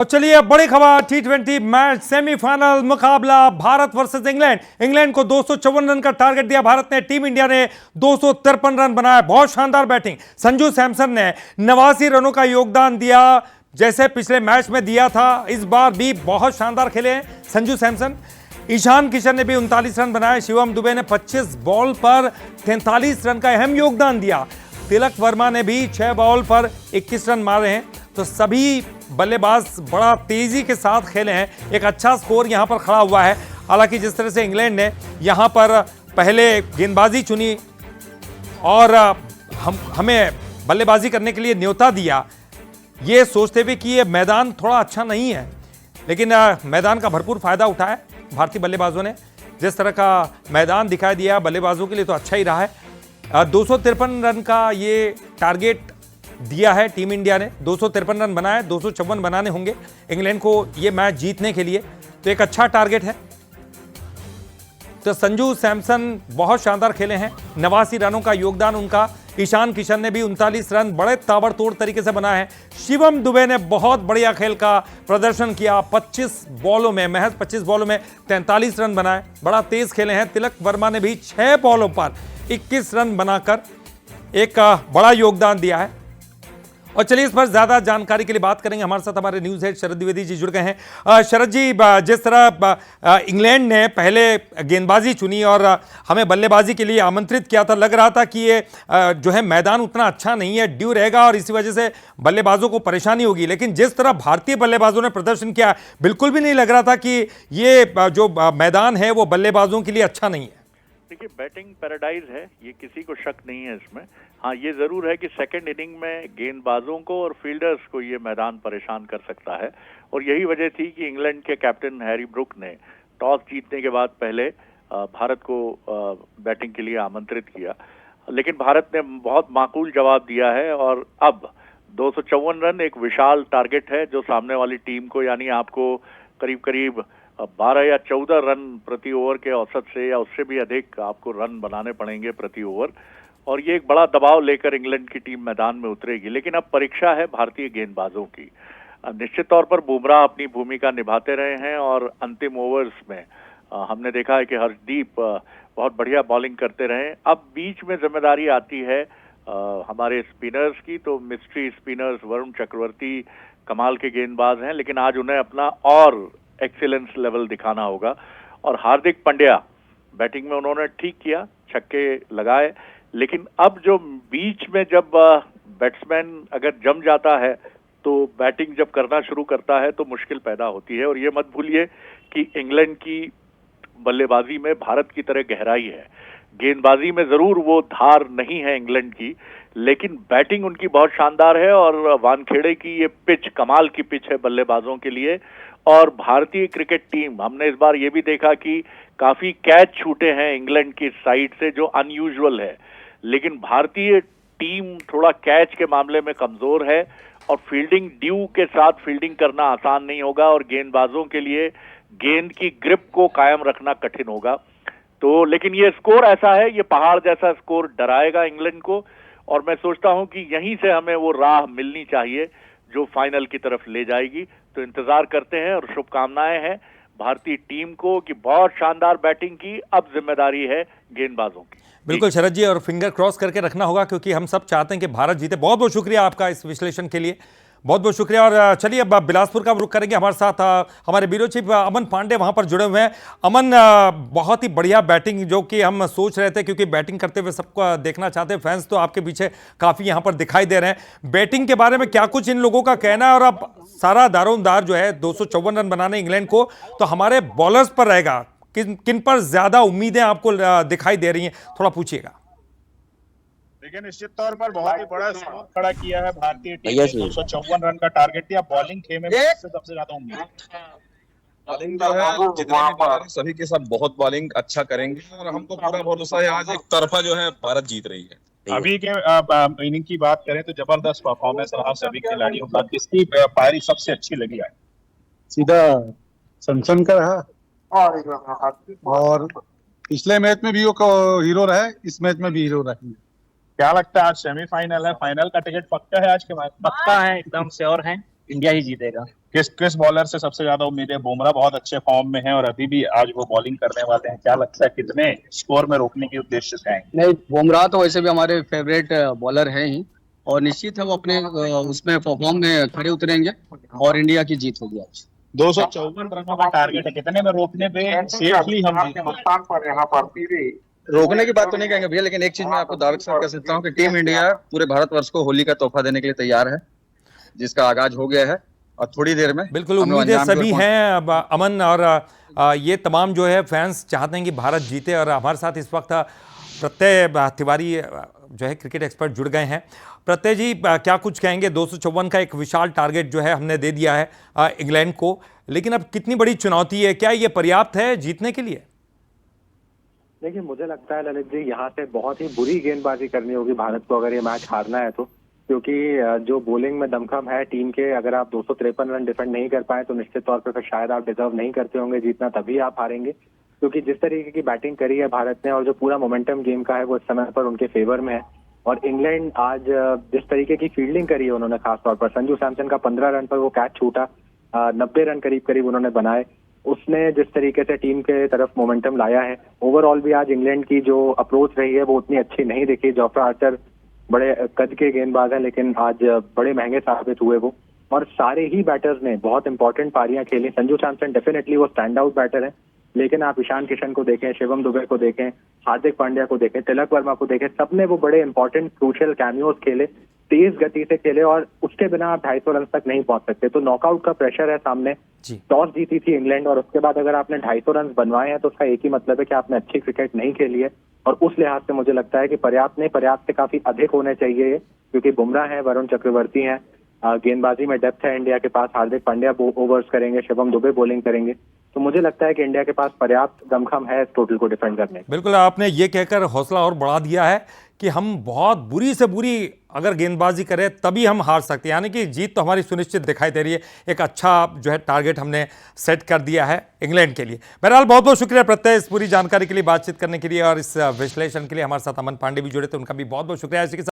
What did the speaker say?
और चलिए अब बड़ी खबर T20 मैच सेमीफाइनल मुकाबला भारत वर्सेस इंग्लैंड। इंग्लैंड को 254 रन का टारगेट दिया भारत ने। टीम इंडिया ने 253 रन बनाए। बहुत शानदार बैटिंग। संजू सैमसन ने 89 रनों का योगदान दिया जैसे पिछले मैच में दिया था। इस बार भी बहुत शानदार खेले हैं संजू सैमसन। ईशान किशन ने भी 39 रन बनाए। शिवम दुबे ने 25 बॉल पर 43 रन का अहम योगदान दिया। तिलक वर्मा ने भी 6 बॉल पर 21 रन मारे हैं। तो सभी बल्लेबाज बड़ा तेजी के साथ खेले हैं। एक अच्छा स्कोर यहां पर खड़ा हुआ है। हालांकि जिस तरह से इंग्लैंड ने यहां पर पहले गेंदबाजी चुनी और हमें बल्लेबाजी करने के लिए न्योता दिया, ये सोचते हुए कि ये मैदान थोड़ा अच्छा नहीं है, लेकिन मैदान का भरपूर फायदा उठाया भारतीय बल्लेबाजों ने। जिस तरह का मैदान दिखाई दिया बल्लेबाजों के लिए तो अच्छा ही रहा है। 253 रन का ये टारगेट दिया है टीम इंडिया ने। 253 रन बनाए, 254 बनाने होंगे इंग्लैंड को ये मैच जीतने के लिए, तो एक अच्छा टारगेट है। तो संजू सैमसन बहुत शानदार खेले हैं। 89 रनों का योगदान उनका। ईशान किशन ने भी 39 रन बड़े ताबड़तोड़ तरीके से बनाए हैं। शिवम दुबे ने बहुत बढ़िया खेल का प्रदर्शन किया। 25 बॉलों में, महज 25 बॉलों में 43 रन बनाए। बड़ा तेज खेले हैं। तिलक वर्मा ने भी 6 बॉलों पर 21 रन बनाकर एक बड़ा योगदान दिया है। और चलिए इस पर ज्यादा जानकारी के लिए बात करेंगे। हमारे साथ हमारे न्यूज हेड शरद द्विवेदी जी जुड़ गए हैं। शरद जी, जिस तरह इंग्लैंड ने पहले गेंदबाजी चुनी और हमें बल्लेबाजी के लिए आमंत्रित किया था, लग रहा था कि ये जो है मैदान उतना अच्छा नहीं है, ड्यू रहेगा और इसी वजह से बल्लेबाजों को परेशानी होगी। लेकिन जिस तरह भारतीय बल्लेबाजों ने प्रदर्शन किया, बिल्कुल भी नहीं लग रहा था कि ये जो मैदान है वो बल्लेबाजों के लिए अच्छा नहीं है। देखिए, बैटिंग पैराडाइज है, ये किसी को शक नहीं है इसमें। हाँ, ये जरूर है कि सेकंड इनिंग में गेंदबाजों को और फील्डर्स को ये मैदान परेशान कर सकता है। और यही वजह थी कि इंग्लैंड के कैप्टन हैरी ब्रुक ने टॉस जीतने के बाद पहले भारत को बैटिंग के लिए आमंत्रित किया। लेकिन भारत ने बहुत माकूल जवाब दिया है और अब 254 रन एक विशाल टारगेट है जो सामने वाली टीम को, यानी आपको करीब करीब 12 या 14 रन प्रति ओवर के औसत से या उससे भी अधिक आपको रन बनाने पड़ेंगे प्रति ओवर। और ये एक बड़ा दबाव लेकर इंग्लैंड की टीम मैदान में उतरेगी। लेकिन अब परीक्षा है भारतीय गेंदबाजों की। निश्चित तौर पर बुमराह अपनी भूमिका निभाते रहे हैं और अंतिम ओवर्स में हमने देखा है कि हर्षदीप बहुत बढ़िया बॉलिंग करते रहे। अब बीच में जिम्मेदारी आती है हमारे स्पिनर्स की। तो मिस्ट्री स्पिनर्स वरुण चक्रवर्ती कमाल के गेंदबाज हैं, लेकिन आज उन्हें अपना और एक्सीलेंस लेवल दिखाना होगा। और हार्दिक पांड्या बैटिंग में उन्होंने ठीक किया, छक्के लगाए, लेकिन अब जो बीच में जब बैट्समैन अगर जम जाता है तो बैटिंग जब करना शुरू करता है तो मुश्किल पैदा होती है। और ये मत भूलिए कि इंग्लैंड की बल्लेबाजी में भारत की तरह गहराई है। गेंदबाजी में जरूर वो धार नहीं है इंग्लैंड की, लेकिन बैटिंग उनकी बहुत शानदार है। और वानखेड़े की ये पिच कमाल की पिच है बल्लेबाजों के लिए। और भारतीय क्रिकेट टीम, हमने इस बार ये भी देखा कि काफी कैच छूटे हैं इंग्लैंड की साइड से, जो अनयूजुअल है। लेकिन भारतीय टीम थोड़ा कैच के मामले में कमजोर है और फील्डिंग ड्यू के साथ फील्डिंग करना आसान नहीं होगा और गेंदबाजों के लिए गेंद की ग्रिप को कायम रखना कठिन होगा। तो लेकिन ये स्कोर ऐसा है, ये पहाड़ जैसा स्कोर डराएगा इंग्लैंड को। और मैं सोचता हूं कि यहीं से हमें वो राह मिलनी चाहिए जो फाइनल की तरफ ले जाएगी। तो इंतजार करते हैं और शुभकामनाएं हैं भारतीय टीम को कि बहुत शानदार बैटिंग की। अब जिम्मेदारी है गेंदबाजों की। बिल्कुल शरद जी, और फिंगर क्रॉस करके रखना होगा क्योंकि हम सब चाहते हैं कि भारत जीते। बहुत बहुत शुक्रिया आपका इस विश्लेषण के लिए, बहुत बहुत शुक्रिया। और चलिए अब बिलासपुर का रुख करेंगे। हमारे साथ हमारे ब्यूरो चीफ अमन पांडे वहां पर जुड़े हुए हैं। अमन, बहुत ही बढ़िया बैटिंग जो कि हम सोच रहे थे, क्योंकि बैटिंग करते हुए सबको देखना चाहते हैं फैंस, तो आपके पीछे काफ़ी यहाँ पर दिखाई दे रहे हैं। बैटिंग के बारे में क्या कुछ इन लोगों का कहना है? और अब सारा दारोमदार जो है 254 रन बनाने इंग्लैंड को, तो हमारे बॉलर्स पर रहेगा। किन पर ज्यादा उम्मीदें आपको दिखाई दे रही हैं, थोड़ा पूछिएगा। देखिए, निश्चित तौर पर बहुत ही बड़ा स्कोर खड़ा किया है भारतीय टीम ने। 254 रन का टारगेट दिया। बॉलिंग खेमे में सबसे ज्यादा उम्मीद बॉलिंग जो है, जितने भी बॉलर सभी के सब बहुत बॉलिंग अच्छा करेंगे और हमको पूरा भरोसा है आज एक तरफा जो है भारत जीत रही है। अभी के इनिंग की बात करें तो जबरदस्त परफॉर्मेंस रहा सभी खिलाड़ियों का। किसकी पारी सबसे अच्छी लगी है? सीधा सैमसन का रहा और पिछले मैच में भी वो हीरो रहे, इस मैच में भी हीरो रहे। क्या लगता है आज सेमीफाइनल है, फाइनल का टिकट पक्का है आज के मैच? पक्का है, एकदम श्योर है, इंडिया ही जीतेगा। किस बॉलर से सबसे ज्यादा उम्मीद है? बुमराह बहुत अच्छे फॉर्म में है और अभी भी आज वो बॉलिंग करने वाले हैं। क्या लगता है कितने स्कोर में रोकने के उद्देश्य से आएंगे? नहीं, बुमराह तो वैसे भी हमारे फेवरेट बॉलर हैं ही और निश्चित है वो अपने उसमें परफॉर्म में खड़े उतरेंगे और इंडिया की जीत होगी आज। 254 रनों का टारगेट है, कितने में रोकने पे सेफली हम जीतेंगे? रोकने की बात तो नहीं कहेंगे भैया, लेकिन एक चीज मैं आपको दावे के साथ कह सकता हूँ कि टीम इंडिया पूरे भारतवर्ष को होली का तोहफा देने के लिए तैयार है, जिसका आगाज हो गया है और थोड़ी देर में बिल्कुल हम लोग उम्मीदें अंजाम की ओर सभी हैं अब अमन और ये तमाम जो है फैंस चाहते हैं कि भारत जीते और हमारे साथ इस वक्त प्रत्यय तिवारी जो है क्रिकेट एक्सपर्ट जुड़ गए हैं। प्रत्यय जी क्या कुछ कहेंगे? 254 का एक विशाल टारगेट जो है हमने दे दिया है इंग्लैंड को, लेकिन अब कितनी बड़ी चुनौती है, क्या ये पर्याप्त है जीतने के लिए? देखिए, मुझे लगता है ललित जी यहाँ से बहुत ही बुरी गेंदबाजी करनी होगी भारत को अगर ये मैच हारना है तो, क्योंकि जो बॉलिंग में दमखम है टीम के, अगर आप 253 रन डिफेंड नहीं कर पाए तो निश्चित तौर पर फिर शायद आप डिजर्व नहीं करते होंगे जीतना, तभी आप हारेंगे। क्योंकि जिस तरीके की बैटिंग करी है भारत ने और जो पूरा मोमेंटम गेम का है वो इस समय पर उनके फेवर में है, और इंग्लैंड आज जिस तरीके की फील्डिंग करी है उन्होंने, खासतौर पर संजू सैमसन का 15 रन पर वो कैच छूटा, 90 रन करीब उन्होंने बनाए, उसने जिस तरीके से टीम के तरफ मोमेंटम लाया है। ओवरऑल भी आज इंग्लैंड की जो अप्रोच रही है वो उतनी अच्छी नहीं दिखी। जोफ्रा आर्चर बड़े कद के गेंदबाज हैं, लेकिन आज बड़े महंगे साबित हुए वो, और सारे ही बैटर्स ने बहुत इंपॉर्टेंट पारियां खेली। संजू सैमसन डेफिनेटली वो स्टैंड आउट बैटर है, लेकिन आप ईशान किशन को देखें, शिवम दुबे को देखें, हार्दिक पांड्या को देखें, तिलक वर्मा को देखें, सबने वो बड़े इंपॉर्टेंट क्रूशियल कैमियोज खेले, तेज गति से खेले, और उसके बिना आप 250 रन तक नहीं पहुंच सकते। तो नॉकआउट का प्रेशर है सामने। टॉस जीती थी इंग्लैंड और उसके बाद अगर आपने 250 रन बनवाए हैं तो उसका एक ही मतलब है कि आपने अच्छी क्रिकेट नहीं खेली है, और उस लिहाज से मुझे लगता है कि पर्याप्त से काफी अधिक होने चाहिए, क्योंकि बुमराह है, वरुण चक्रवर्ती हैं, गेंदबाजी में डेप्थ है इंडिया के पास, हार्दिक पांड्या ओवर्स करेंगे, शिवम दुबे बॉलिंग करेंगे, तो मुझे लगता है कि इंडिया के पास पर्याप्त दमखम है इस टोटल को डिफेंड करने का। बिल्कुल, आपने ये कहकर हौसला और बढ़ा दिया है कि हम बहुत बुरी से बुरी अगर गेंदबाजी करें तभी हम हार सकते हैं, यानी कि जीत तो हमारी सुनिश्चित दिखाई दे रही है। एक अच्छा जो है टारगेट हमने सेट कर दिया है इंग्लैंड के लिए। बहरहाल बहुत बहुत शुक्रिया प्रत्यय इस पूरी जानकारी के लिए, बातचीत करने के लिए और इस विश्लेषण के लिए। हमारे साथ अमन पांडे भी जुड़े थे, उनका भी बहुत बहुत शुक्रिया। इसी के साथ